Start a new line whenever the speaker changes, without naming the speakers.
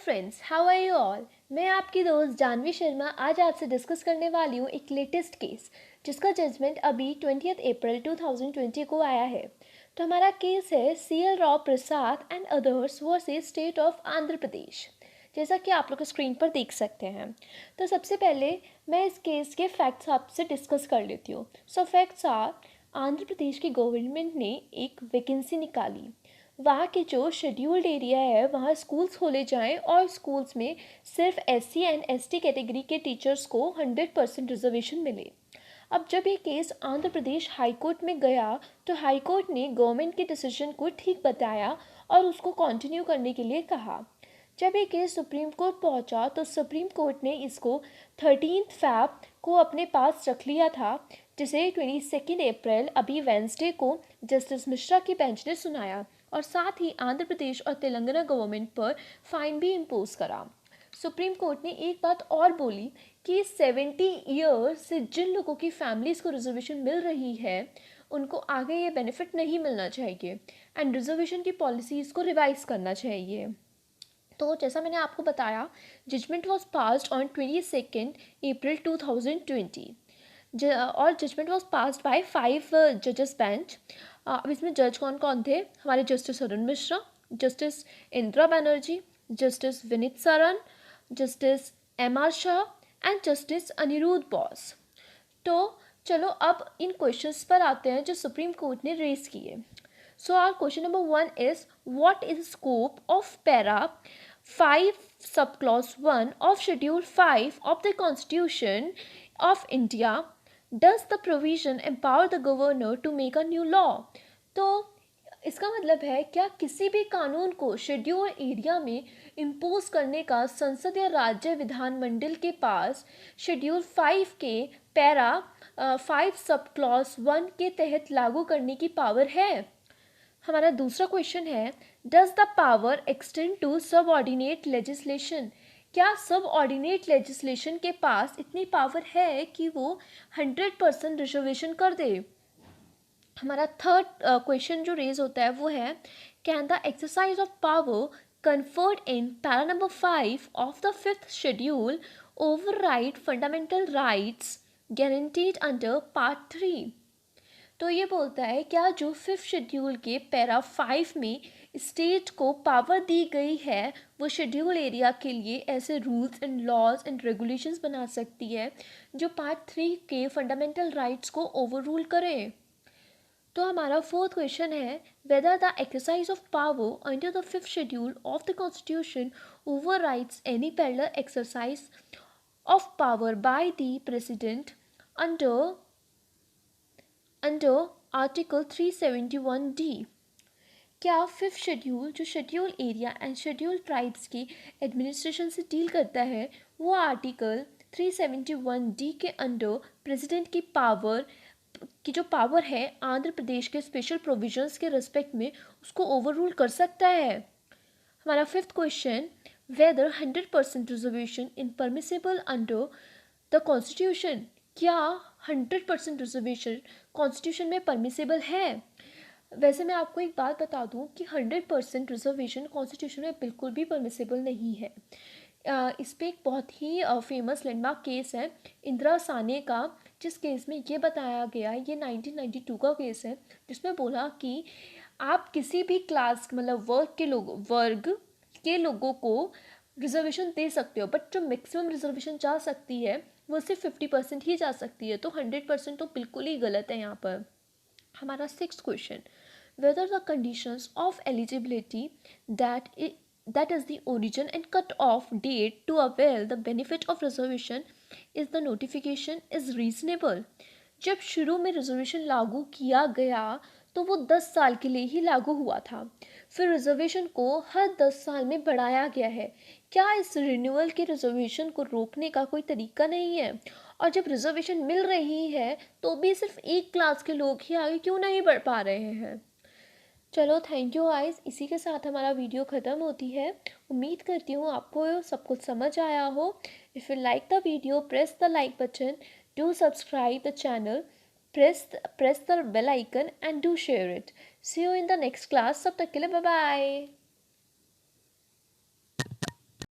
Friends, how are you all. मैं आपकी दोस्त जानवी शर्मा आज आपसे डिस्कस करने वाली हूँ एक लेटेस्ट केस जिसका जजमेंट अभी 20 अप्रैल 2020 को आया है। तो हमारा केस है CL Rao Prasad and others versus state of Andhra Pradesh. जैसा कि आप लोग स्क्रीन पर देख सकते हैं। तो सबसे पहले मैं इस केस के फैक्ट्स आपसे डिस्कस कर लेती हूँ। सो फैक्ट्स आर, आंध्र प्रदेश की गवर्नमेंट ने एक वैकेंसी निकाली। वहाँ के जो शेड्यूल्ड एरिया है वहाँ स्कूल्स खोले जाएं और स्कूल्स में सिर्फ SC एंड ST कैटेगरी के टीचर्स को 100% रिजर्वेशन मिले। अब जब ये case Andhra Pradesh high court में गया तो हाई कोर्ट ने गवर्नमेंट के डिसीजन को ठीक बताया और उसको कंटिन्यू करने के लिए कहा। जब ये केस सुप्रीम कोर्ट पहुंचा तो सुप्रीम कोर्ट ने इसको 13 फैब को अपने पास रख लिया था, जिसे 22 अप्रैल अभी वेंसडे को जस्टिस मिश्रा की बेंच ने सुनाया और साथ ही आंध्र प्रदेश और तेलंगाना गवर्नमेंट पर फाइन भी इम्पोज करा। सुप्रीम कोर्ट ने एक बात और बोली कि 70 ईयर्स से जिन लोगों की फैमिलीज़ को रिजर्वेशन मिल रही है उनको आगे ये बेनिफिट नहीं मिलना चाहिए एंड रिजर्वेशन की पॉलिसीज़ को रिवाइज करना चाहिए। तो जैसा मैंने आपको बताया, जजमेंट वॉज पास्ड ऑन 22 अप्रैल 2020 और जजमेंट वॉज पास्ड बाय 5 जजेस बेंच। अब इसमें जज कौन कौन थे? हमारे justice Arun Mishra, justice Indira Banerjee, justice Vineet Saran, justice MR Shah and justice Aniruddha Bose. तो चलो अब इन क्वेश्चंस पर आते हैं जो सुप्रीम कोर्ट ने रेज किए। So our question number 1 is, what is scope of para 5 sub clause 1 of schedule 5 of the constitution of India? Does the provision empower the governor to make a new law? तो इसका मतलब है, क्या किसी भी कानून को शेड्यूल एरिया में इम्पोज करने का संसद या राज्य विधानमंडल के पास शेड्यूल 5 के पैरा 5 सब क्लॉज 1 के तहत लागू करने की पावर है? हमारा दूसरा क्वेश्चन है, does the power extend to subordinate legislation? क्या सबऑर्डिनेट लेजिस्लेशन के पास इतनी पावर है कि वो 100% रिजर्वेशन कर दे? हमारा थर्ड क्वेश्चन जो रेज होता है वो है, can the exercise of power conferred in para number 5 of the 5th schedule override fundamental rights guaranteed under part 3? तो ये बोलता है, क्या जो 5th शेड्यूल के पैरा 5 में स्टेट को पावर दी गई है वो शेड्यूल एरिया के लिए ऐसे rules and laws and regulations बना सकती है जो पार्ट 3 के फंडामेंटल राइट्स को ओवर रूल करें? तो हमारा फोर्थ क्वेश्चन है, whether the exercise of power under the 5th schedule of the constitution overrides any parallel exercise of power by the president under article 371D? क्या 5th schedule जो schedule area and schedule tribes की administration से deal करता है वो article 371D के under president की जो पावर है आंध्र प्रदेश के स्पेशल प्रोविजंस के रिस्पेक्ट में उसको ओवर रूल कर सकता है? हमारा fifth question, whether 100% reservation in permissible under the constitution? क्या 100% रिजर्वेशन कॉन्स्टिट्यूशन में परमिसेबल है? वैसे मैं आपको एक बात बता दूं कि 100% रिजर्वेशन कॉन्स्टिट्यूशन में बिल्कुल भी परमिसेबल नहीं है। इस पे एक बहुत ही फेमस लैंडमार्क केस है इंदिरा साने का, जिस केस में ये बताया गया, ये 1992 का केस है, जिसमें बोला कि आप किसी भी क्लास मतलब वर्ग के लोगों को रिजर्वेशन दे सकते हो, बट जो मैक्सिमम रिजर्वेशन जा सकती है वो सिर्फ 50% ही जा सकती है। तो 100% तो बिल्कुल ही गलत है यहाँ पर। हमारा sixth question, whether the conditions of eligibility that is the origin and cut-off date to avail the benefit of reservation is the notification is reasonable? जब शुरू में रिजर्वेशन लागू किया गया तो वो 10 साल के लिए ही लागू हुआ था, फिर रिजर्वेशन को हर 10 साल में बढ़ाया गया है। क्या इस रिन्यूअल के रिजर्वेशन को रोकने का कोई तरीका नहीं है? और जब रिजर्वेशन मिल रही है तो भी सिर्फ एक क्लास के लोग ही आगे क्यों नहीं बढ़ पा रहे हैं? चलो थैंक यू गाइस, इसी के साथ हमारा वीडियो ख़त्म होती है। उम्मीद करती हूँ आपको सब कुछ समझ आया हो। If you like the video press the like button, do subscribe the channel, press the bell icon and do share it. See you in the next class. तब तक के लिए बाय बाय।